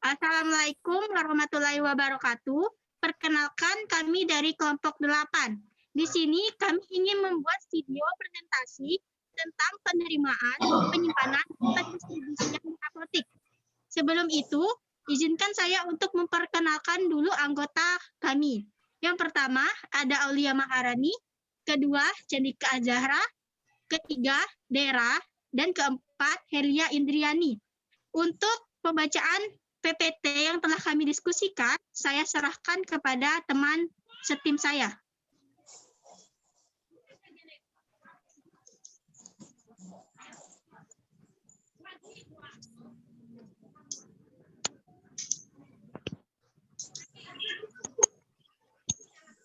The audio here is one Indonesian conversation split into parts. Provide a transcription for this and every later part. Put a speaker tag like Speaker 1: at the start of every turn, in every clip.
Speaker 1: Assalamualaikum warahmatullahi wabarakatuh. Perkenalkan, kami dari kelompok 8. Di sini kami ingin membuat video presentasi tentang penerimaan, penyimpanan, pendistribusian apotek. Sebelum itu, izinkan saya untuk memperkenalkan dulu anggota kami. Yang pertama ada Aulia Maharani, kedua Cendika Azahra, ketiga Dera, dan keempat Helia Indriani. Untuk pembacaan PPT yang telah kami diskusikan, saya serahkan kepada teman setim saya.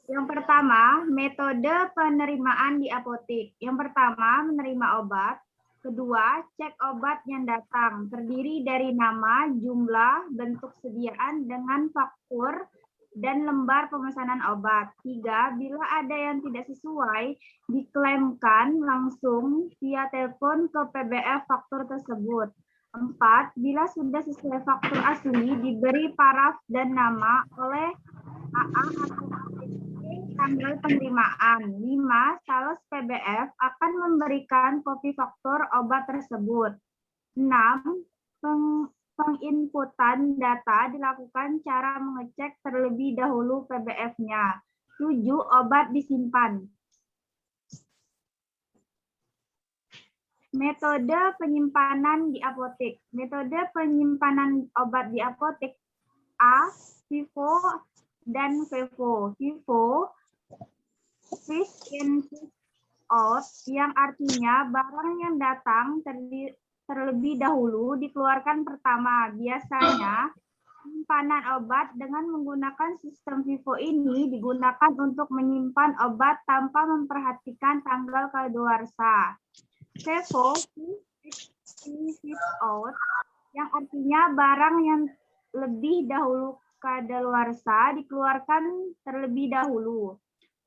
Speaker 2: Yang pertama, metode penerimaan di apotek. Yang pertama, menerima obat. Kedua, cek obat yang datang, terdiri dari nama, jumlah, bentuk sediaan dengan faktur, dan lembar pemesanan obat. 3, bila ada yang tidak sesuai, diklaimkan langsung via telepon ke PBF faktur tersebut. 4, bila sudah sesuai faktur asli, diberi paraf dan nama oleh AA atau tanggal penerimaan. 5. Sales PBF akan memberikan kopi faktur obat tersebut. 6. Penginputan data dilakukan cara mengecek terlebih dahulu PBF-nya. 7. Obat disimpan. Metode penyimpanan di apotek. Metode penyimpanan obat di apotek A, FIFO, dan FEFO. FIFO, Fish in, fish out, yang artinya barang yang datang terlebih dahulu dikeluarkan pertama. Biasanya penyimpanan obat dengan menggunakan sistem FIFO ini digunakan untuk menyimpan obat tanpa memperhatikan tanggal kadaluarsa. FEFO, fish out, yang artinya barang yang lebih dahulu kadaluarsa dikeluarkan terlebih dahulu.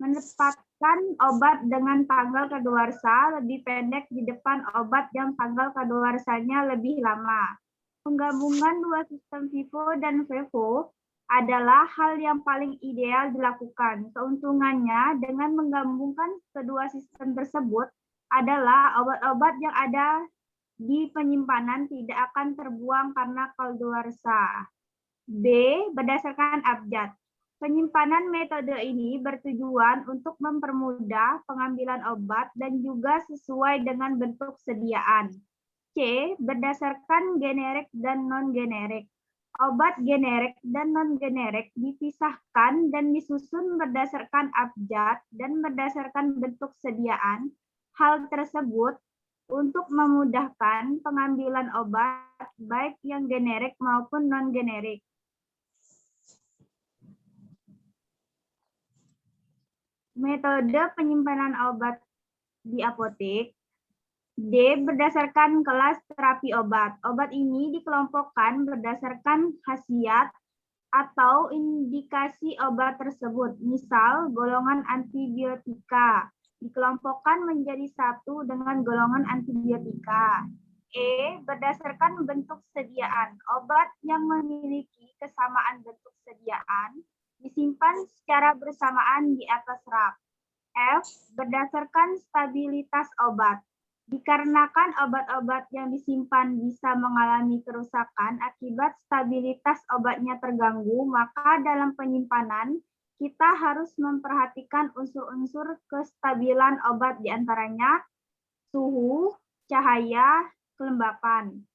Speaker 2: Menetapkan obat dengan tanggal kadaluarsa lebih pendek di depan obat yang tanggal kadaluarsanya lebih lama. Penggabungan dua sistem FIFO dan FEFO adalah hal yang paling ideal dilakukan. Keuntungannya dengan menggabungkan kedua sistem tersebut adalah obat-obat yang ada di penyimpanan tidak akan terbuang karena kadaluarsa. B. Berdasarkan abjad. Penyimpanan metode ini bertujuan untuk mempermudah pengambilan obat dan juga sesuai dengan bentuk sediaan. C. Berdasarkan generik dan non-generik. Obat generik dan non-generik dipisahkan dan disusun berdasarkan abjad dan berdasarkan bentuk sediaan. Hal tersebut untuk memudahkan pengambilan obat baik yang generik maupun non-generik. Metode penyimpanan obat di apotek. D. Berdasarkan kelas terapi obat. Obat ini dikelompokkan berdasarkan khasiat atau indikasi obat tersebut. Misal, golongan antibiotika dikelompokkan menjadi satu dengan golongan antibiotika. E. Berdasarkan bentuk sediaan. Obat yang memiliki kesamaan bentuk sediaan disimpan secara bersamaan di atas rak. F. Berdasarkan stabilitas obat. Dikarenakan obat-obat yang disimpan bisa mengalami kerusakan akibat stabilitas obatnya terganggu, maka dalam penyimpanan kita harus memperhatikan unsur-unsur kestabilan obat, diantaranya suhu, cahaya, kelembapan.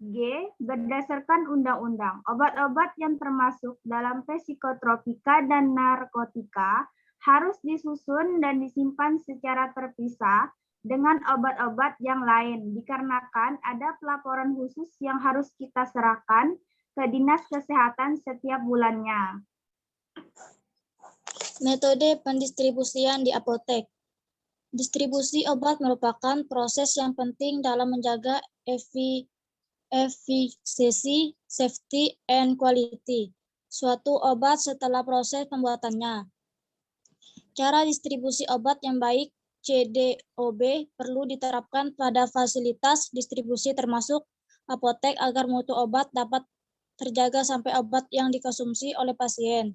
Speaker 2: G. Berdasarkan undang-undang, obat-obat yang termasuk dalam psikotropika dan narkotika harus disusun dan disimpan secara terpisah dengan obat-obat yang lain, dikarenakan ada pelaporan khusus yang harus kita serahkan ke Dinas Kesehatan setiap bulannya.
Speaker 3: Metode pendistribusian di apotek. Distribusi obat merupakan proses yang penting dalam menjaga efisiensi, safety, and quality suatu obat setelah proses pembuatannya. Cara distribusi obat yang baik CDOB perlu diterapkan pada fasilitas distribusi termasuk apotek agar mutu obat dapat terjaga sampai obat yang dikonsumsi oleh pasien.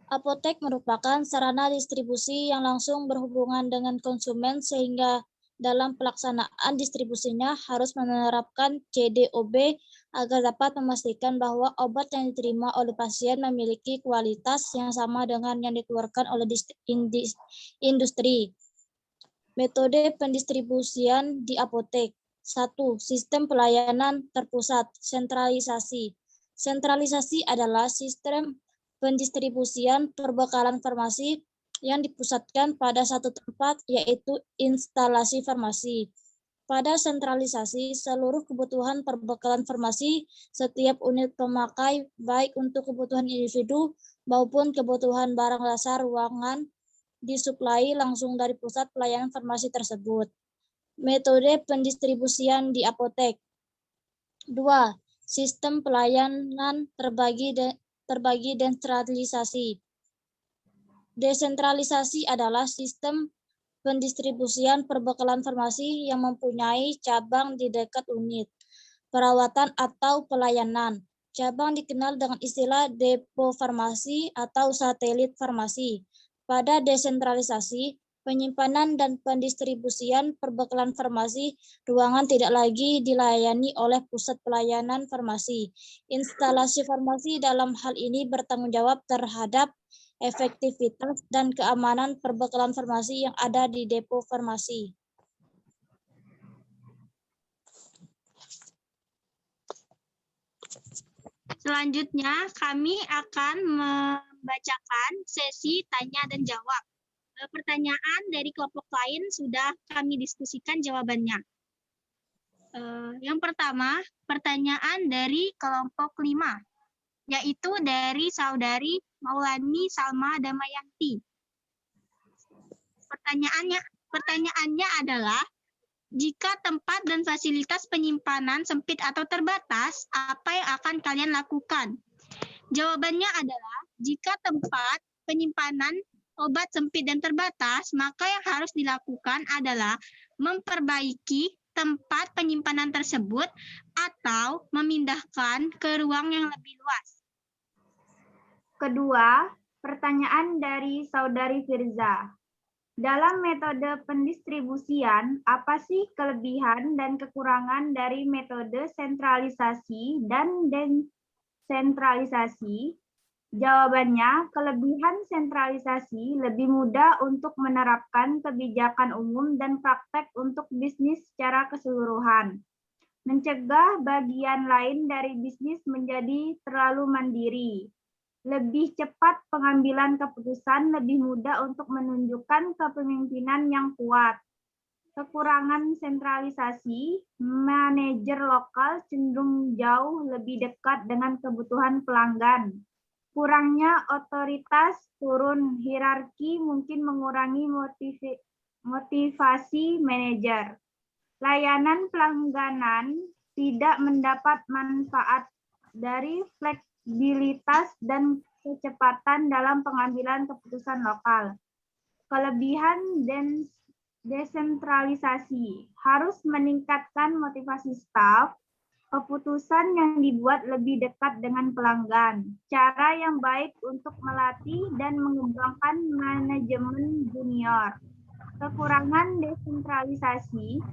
Speaker 3: Apotek merupakan sarana distribusi yang langsung berhubungan dengan konsumen sehingga dalam pelaksanaan distribusinya harus menerapkan CDOB agar dapat memastikan bahwa obat yang diterima oleh pasien memiliki kualitas yang sama dengan yang dikeluarkan oleh industri. Metode pendistribusian di apotek. 1. Sistem pelayanan terpusat, sentralisasi. Sentralisasi adalah sistem pendistribusian perbekalan farmasi yang dipusatkan pada satu tempat, yaitu instalasi farmasi. Pada sentralisasi, seluruh kebutuhan perbekalan farmasi setiap unit pemakai, baik untuk kebutuhan individu maupun kebutuhan barang dasar ruangan, disuplai langsung dari pusat pelayanan farmasi tersebut. Metode pendistribusian di apotek. 2. Sistem pelayanan terbagi desentralisasi. Desentralisasi adalah sistem pendistribusian perbekalan farmasi yang mempunyai cabang di dekat unit perawatan atau pelayanan. Cabang dikenal dengan istilah depo farmasi atau satelit farmasi. Pada desentralisasi, penyimpanan dan pendistribusian perbekalan farmasi ruangan tidak lagi dilayani oleh pusat pelayanan farmasi. Instalasi farmasi dalam hal ini bertanggung jawab terhadap efektivitas dan keamanan perbekalan farmasi yang ada di depo farmasi.
Speaker 1: Selanjutnya, kami akan membacakan sesi tanya dan jawab. Pertanyaan dari kelompok lain sudah kami diskusikan jawabannya. Yang pertama, pertanyaan dari kelompok 5, yaitu dari saudari Maulani Salma Damayanti. Pertanyaannya adalah, jika tempat dan fasilitas penyimpanan sempit atau terbatas, apa yang akan kalian lakukan? Jawabannya adalah, jika tempat penyimpanan obat sempit dan terbatas, maka yang harus dilakukan adalah memperbaiki tempat penyimpanan tersebut atau memindahkan ke ruang yang lebih luas.
Speaker 2: Kedua, pertanyaan dari saudari Firza. Dalam metode pendistribusian, apa sih kelebihan dan kekurangan dari metode sentralisasi dan desentralisasi? Jawabannya, kelebihan sentralisasi lebih mudah untuk menerapkan kebijakan umum dan praktek untuk bisnis secara keseluruhan. Mencegah bagian lain dari bisnis menjadi terlalu mandiri. Lebih cepat pengambilan keputusan, lebih mudah untuk menunjukkan kepemimpinan yang kuat. Kekurangan sentralisasi, manajer lokal cenderung jauh lebih dekat dengan kebutuhan pelanggan. Kurangnya otoritas, turun hierarki mungkin mengurangi motivasi manajer. Layanan pelangganan tidak mendapat manfaat dari fleksibilitas dan kecepatan dalam pengambilan keputusan lokal. Kelebihan dan desentralisasi harus meningkatkan motivasi staf, keputusan yang dibuat lebih dekat dengan pelanggan, cara yang baik untuk melatih dan mengembangkan manajemen junior. Kekurangan desentralisasi,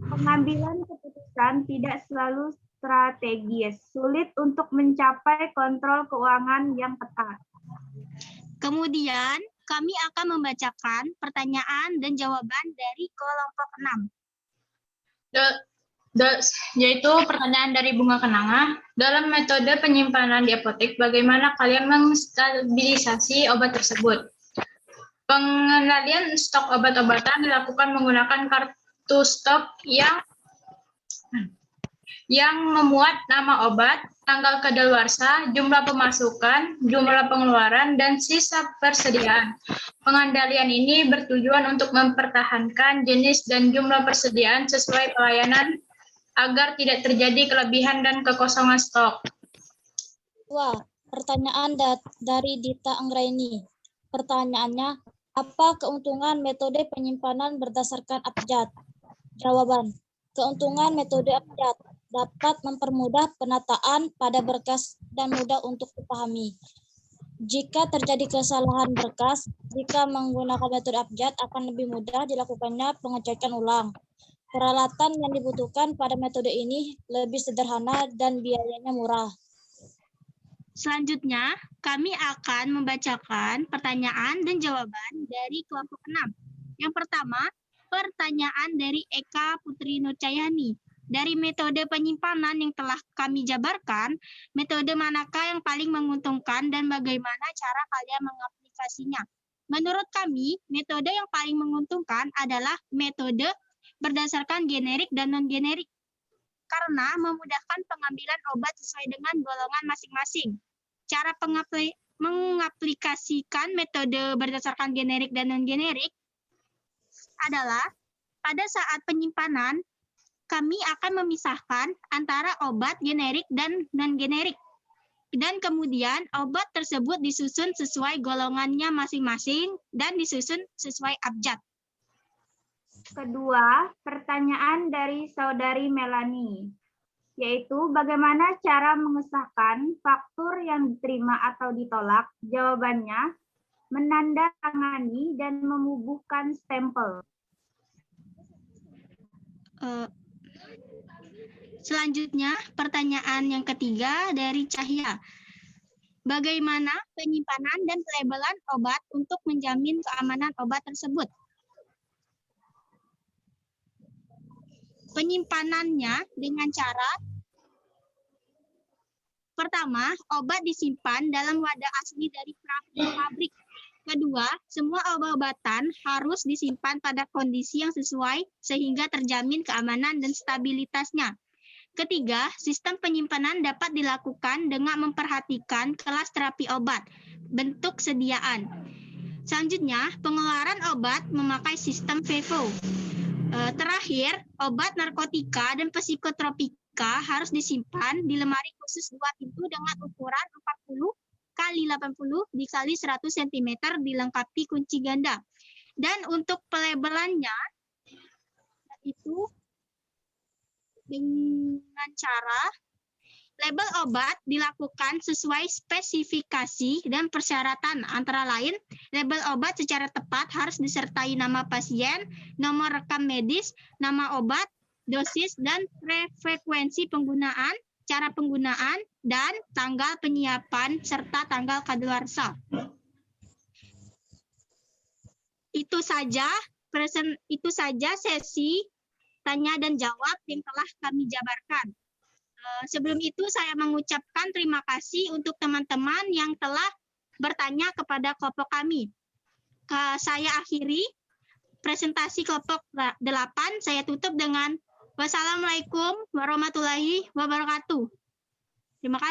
Speaker 2: pengambilan keputusan tidak selalu strategis, sulit untuk mencapai kontrol keuangan yang ketat.
Speaker 1: Kemudian, kami akan membacakan pertanyaan dan jawaban dari kelompok 6.
Speaker 4: Yaitu pertanyaan dari Bunga Kenanga. Dalam metode penyimpanan di apotek, bagaimana kalian menstabilisasi obat tersebut? Pengendalian stok obat-obatan dilakukan menggunakan kartu stok yang memuat nama obat, tanggal kadaluarsa, jumlah pemasukan, jumlah pengeluaran, dan sisa persediaan. Pengendalian ini bertujuan untuk mempertahankan jenis dan jumlah persediaan sesuai pelayanan agar tidak terjadi kelebihan dan kekosongan stok.
Speaker 3: Wah, pertanyaan dari Dita Anggraini. Pertanyaannya, Apa keuntungan metode penyimpanan berdasarkan abjad? Jawaban. Keuntungan metode abjad dapat mempermudah penataan pada berkas dan mudah untuk dipahami. Jika terjadi kesalahan berkas, jika menggunakan metode abjad akan lebih mudah dilakukannya pengecekan ulang. Peralatan yang dibutuhkan pada metode ini lebih sederhana dan biayanya murah.
Speaker 1: Selanjutnya, kami akan membacakan pertanyaan dan jawaban dari kelompok 6. Yang pertama, pertanyaan dari Eka Putri Nurcayani. Dari metode penyimpanan yang telah kami jabarkan, metode manakah yang paling menguntungkan dan bagaimana cara kalian mengaplikasinya? Menurut kami, metode yang paling menguntungkan adalah metode berdasarkan generik dan non-generik, karena memudahkan pengambilan obat sesuai dengan golongan masing-masing. Cara mengaplikasikan metode berdasarkan generik dan non-generik adalah pada saat penyimpanan, kami akan memisahkan antara obat generik dan non-generik. Dan kemudian obat tersebut disusun sesuai golongannya masing-masing dan disusun sesuai abjad.
Speaker 2: Kedua, pertanyaan dari Saudari Melani, yaitu bagaimana cara mengesahkan faktur yang diterima atau ditolak? Jawabannya, menandatangani dan membubuhkan stempel.
Speaker 1: Selanjutnya, pertanyaan yang ketiga dari Cahya. Bagaimana penyimpanan dan pelabelan obat untuk menjamin keamanan obat tersebut? Penyimpanannya dengan cara pertama, obat disimpan dalam wadah asli dari pabrik. Kedua, semua obat-obatan harus disimpan pada kondisi yang sesuai sehingga terjamin keamanan dan stabilitasnya. Ketiga, sistem penyimpanan dapat dilakukan dengan memperhatikan kelas terapi obat, bentuk sediaan. Selanjutnya, pengeluaran obat memakai sistem FIFO. Terakhir, obat narkotika dan psikotropika harus disimpan di lemari khusus 2 pintu dengan ukuran 40 kali 80 dikali 100 cm dilengkapi kunci ganda. Dan untuk pelabelannya itu dengan cara label obat dilakukan sesuai spesifikasi dan persyaratan, antara lain label obat secara tepat harus disertai nama pasien, nomor rekam medis, nama obat, dosis dan frekuensi penggunaan, cara penggunaan, dan tanggal penyiapan serta tanggal kadaluarsa. Itu saja sesi tanya dan jawab yang telah kami jabarkan. Sebelum itu saya mengucapkan terima kasih untuk teman-teman yang telah bertanya kepada kelompok kami. Saya akhiri presentasi kelompok 8. Saya tutup dengan wassalamualaikum warahmatullahi wabarakatuh. Terima kasih.